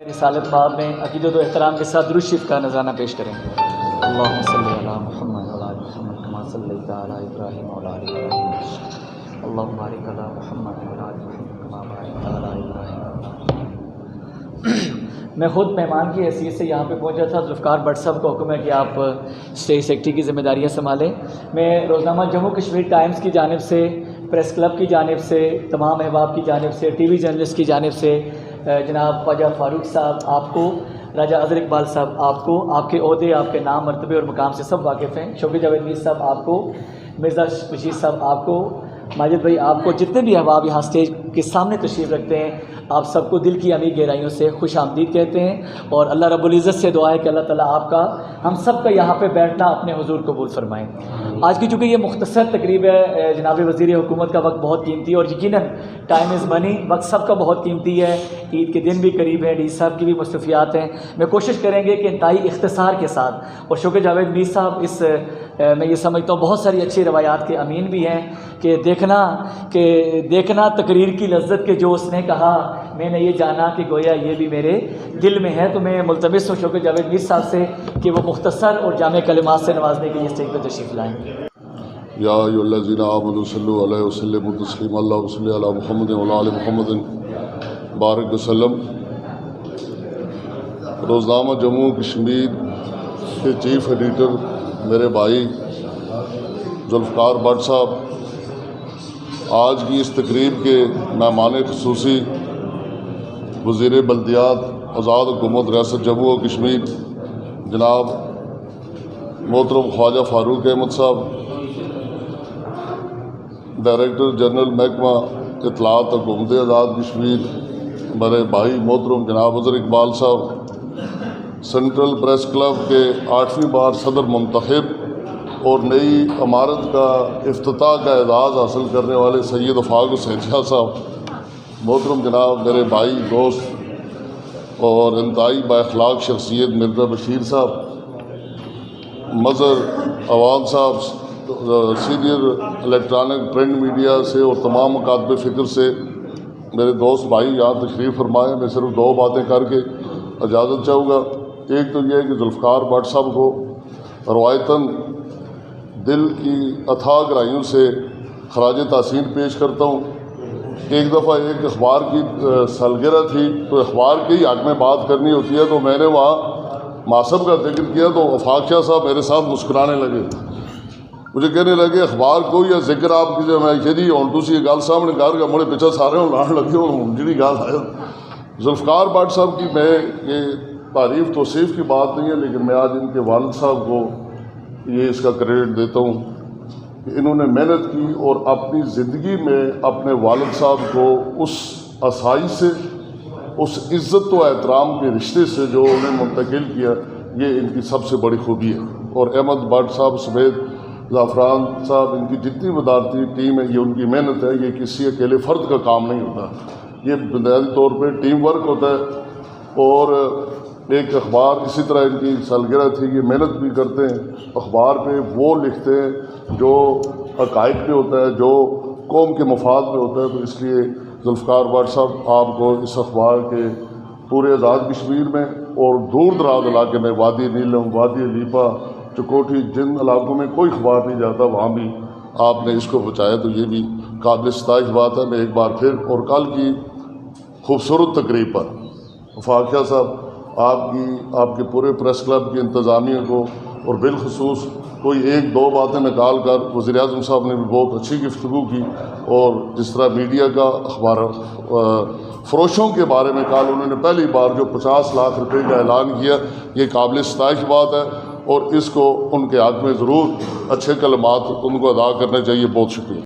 رسالت باب میں عقیدت و احترام کے ساتھ درود شریف کا نذرانہ پیش کریں گے۔ اللہم صلی علی محمد وعلی آل محمد کما صلیت علی ابراہیم وعلی آل ابراہیم اللہم بارک علی محمد وعلی آل محمد کما بارکت علی ابراہیم۔ میں خود مہمان کی حیثیت سے یہاں پہ پہنچا تھا۔ ذوالفقار بٹ صاحب کا حکم ہے کہ آپ اسٹیج سیکرٹری کی ذمہ داریاں سنبھالیں۔ میں روزنامہ جموں کشمیر ٹائمز کی جانب سے، پریس کلب کی جانب سے، تمام احباب کی جانب سے، ٹی وی جرنلسٹ کی جانب سے جناب خواجہ فاروق صاحب آپ کو، راجہ اظہر اقبال صاحب آپ کو، آپ کے عہدے، آپ کے نام، مرتبے اور مقام سے سب واقف ہیں۔ شوکت جاوید میر صاحب آپ کو، مرزا بشیر صاحب آپ کو، ماجد بھائی آپ کو، جتنے بھی احباب یہاں اسٹیج کے سامنے تشریف رکھتے ہیں، آپ سب کو دل کی عمیق گہرائیوں سے خوش آمدید کہتے ہیں، اور اللہ رب العزت سے دعا ہے کہ اللہ تعالیٰ آپ کا، ہم سب کا یہاں پہ بیٹھنا اپنے حضور قبول فرمائیں۔ آج کی چونکہ یہ مختصر تقریب ہے، جناب وزیر حکومت کا وقت بہت قیمتی ہے، اور یقیناً ٹائم از منی، وقت سب کا بہت قیمتی ہے، عید کے دن بھی قریب ہے، ڈی صاحب کی بھی مصروفیات ہیں۔ میں کوشش کریں گے کہ انتہائی اختصار کے ساتھ، اور شوکت جاوید میر صاحب اس میں یہ سمجھتا ہوں بہت ساری اچھی روایات کے امین بھی ہیں کہ دیکھنا تقریر کی لذت کے جو اس نے کہا، میں نے یہ جانا کہ گویا یہ بھی میرے دل میں ہے۔ تو میں ملتمس ہوں شوکت جاوید میر صاحب سے کہ وہ مختصر اور جامع کلمات سے نوازنے کے لیے اسٹیج پہ تشریف لائیں۔ یا ایھا الذین آمنوا صلوا علیہ وسلموا تسلیما اللہم صل علی محمد وعلی آل محمد بارک وسلم۔ روزنامہ جموں کشمیر کے چیف ایڈیٹر میرے بھائی ذوالفقار بٹ صاحب، آج کی اس تقریب کے مہمان خصوصی وزیر بلدیات آزاد حکومت ریاست جموں و کشمیر جناب محترم خواجہ فاروق احمد صاحب، ڈائریکٹر جنرل محکمہ اطلاعات حکومت آزاد کشمیر میرے بھائی محترم جناب اظہر اقبال صاحب، سینٹرل پریس کلب کے 8ویں بار صدر منتخب اور نئی عمارت کا افتتاح کا اعزاز حاصل کرنے والے سید افاق حسین شاہ صاحب، محترم جناب میرے بھائی دوست اور انتہائی بااخلاق شخصیت مرزا بشیر صاحب، مظہر عوان صاحب، سینئر الیکٹرانک پرنٹ میڈیا سے اور تمام مکاتب فکر سے میرے دوست بھائی یہاں تشریف فرمائے۔ میں صرف 2 باتیں کر کے اجازت چاہوں گا۔ ایک تو یہ ہے کہ ذوالفقار بٹ صاحب کو روایتاً دل کی اتھاہ گہرائیوں سے خراج تحسین پیش کرتا ہوں۔ ایک دفعہ ایک اخبار کی سالگرہ تھی، تو اخبار کے ہی حق میں بات کرنی ہوتی ہے، تو میں نے وہاں ماسب کا ذکر کیا تو افاق شاہ صاحب میرے ساتھ مسکرانے لگے، مجھے کہنے لگے اخبار کو یا ذکر آپ کی، میں کہ جی ہوں تسی یہ گل سامنے کر کے مڑے پیچھے سارے ہوں لان لگے ہوں جی گل ہے۔ ذوالفقار بٹ صاحب کی میں یہ تعریف توصیف کی بات نہیں ہے، لیکن میں آج ان کے والد صاحب کو یہ اس کا کریڈٹ دیتا ہوں کہ انہوں نے محنت کی اور اپنی زندگی میں اپنے والد صاحب کو اس آسائش سے، اس عزت و احترام کے رشتے سے جو انہیں منتقل کیا، یہ ان کی سب سے بڑی خوبی ہے۔ اور احمد بٹ صاحب سمیت زعفران صاحب، ان کی جتنی وزارتی ٹیم ہے، یہ ان کی محنت ہے، یہ کسی اکیلے فرد کا کام نہیں ہوتا، یہ بنیادی طور پہ ٹیم ورک ہوتا ہے۔ اور ایک اخبار اسی طرح ان کی سالگرہ تھی، یہ محنت بھی کرتے ہیں، اخبار پہ وہ لکھتے ہیں جو حقائق پہ ہوتا ہے، جو قوم کے مفاد پہ ہوتا ہے۔ تو اس لیے ذوالفقار بٹ صاحب آپ کو اس اخبار کے پورے آزاد کشمیر میں اور دور دراز علاقے میں، وادی نیلم، وادی لیپا، چکوٹھی، جن علاقوں میں کوئی اخبار نہیں جاتا، وہاں بھی آپ نے اس کو بچایا، تو یہ بھی قابل ستائش بات ہے۔ میں ایک بار پھر، اور کل کی خوبصورت تقریب پر افاق شاہ صاحب، آپ کے پورے پریس کلب کی انتظامیہ کو، اور بالخصوص کوئی 1-2 باتیں نکال کر وزیر اعظم صاحب نے بھی بہت اچھی گفتگو کی، اور جس طرح میڈیا کا اخبار فروشوں کے بارے میں کل انہوں نے پہلی بار جو 50 لاکھ روپے کا اعلان کیا، یہ قابل ستائش بات ہے، اور اس کو ان کے حق میں ضرور اچھے کلمات ان کو ادا کرنے چاہیے۔ بہت شکریہ۔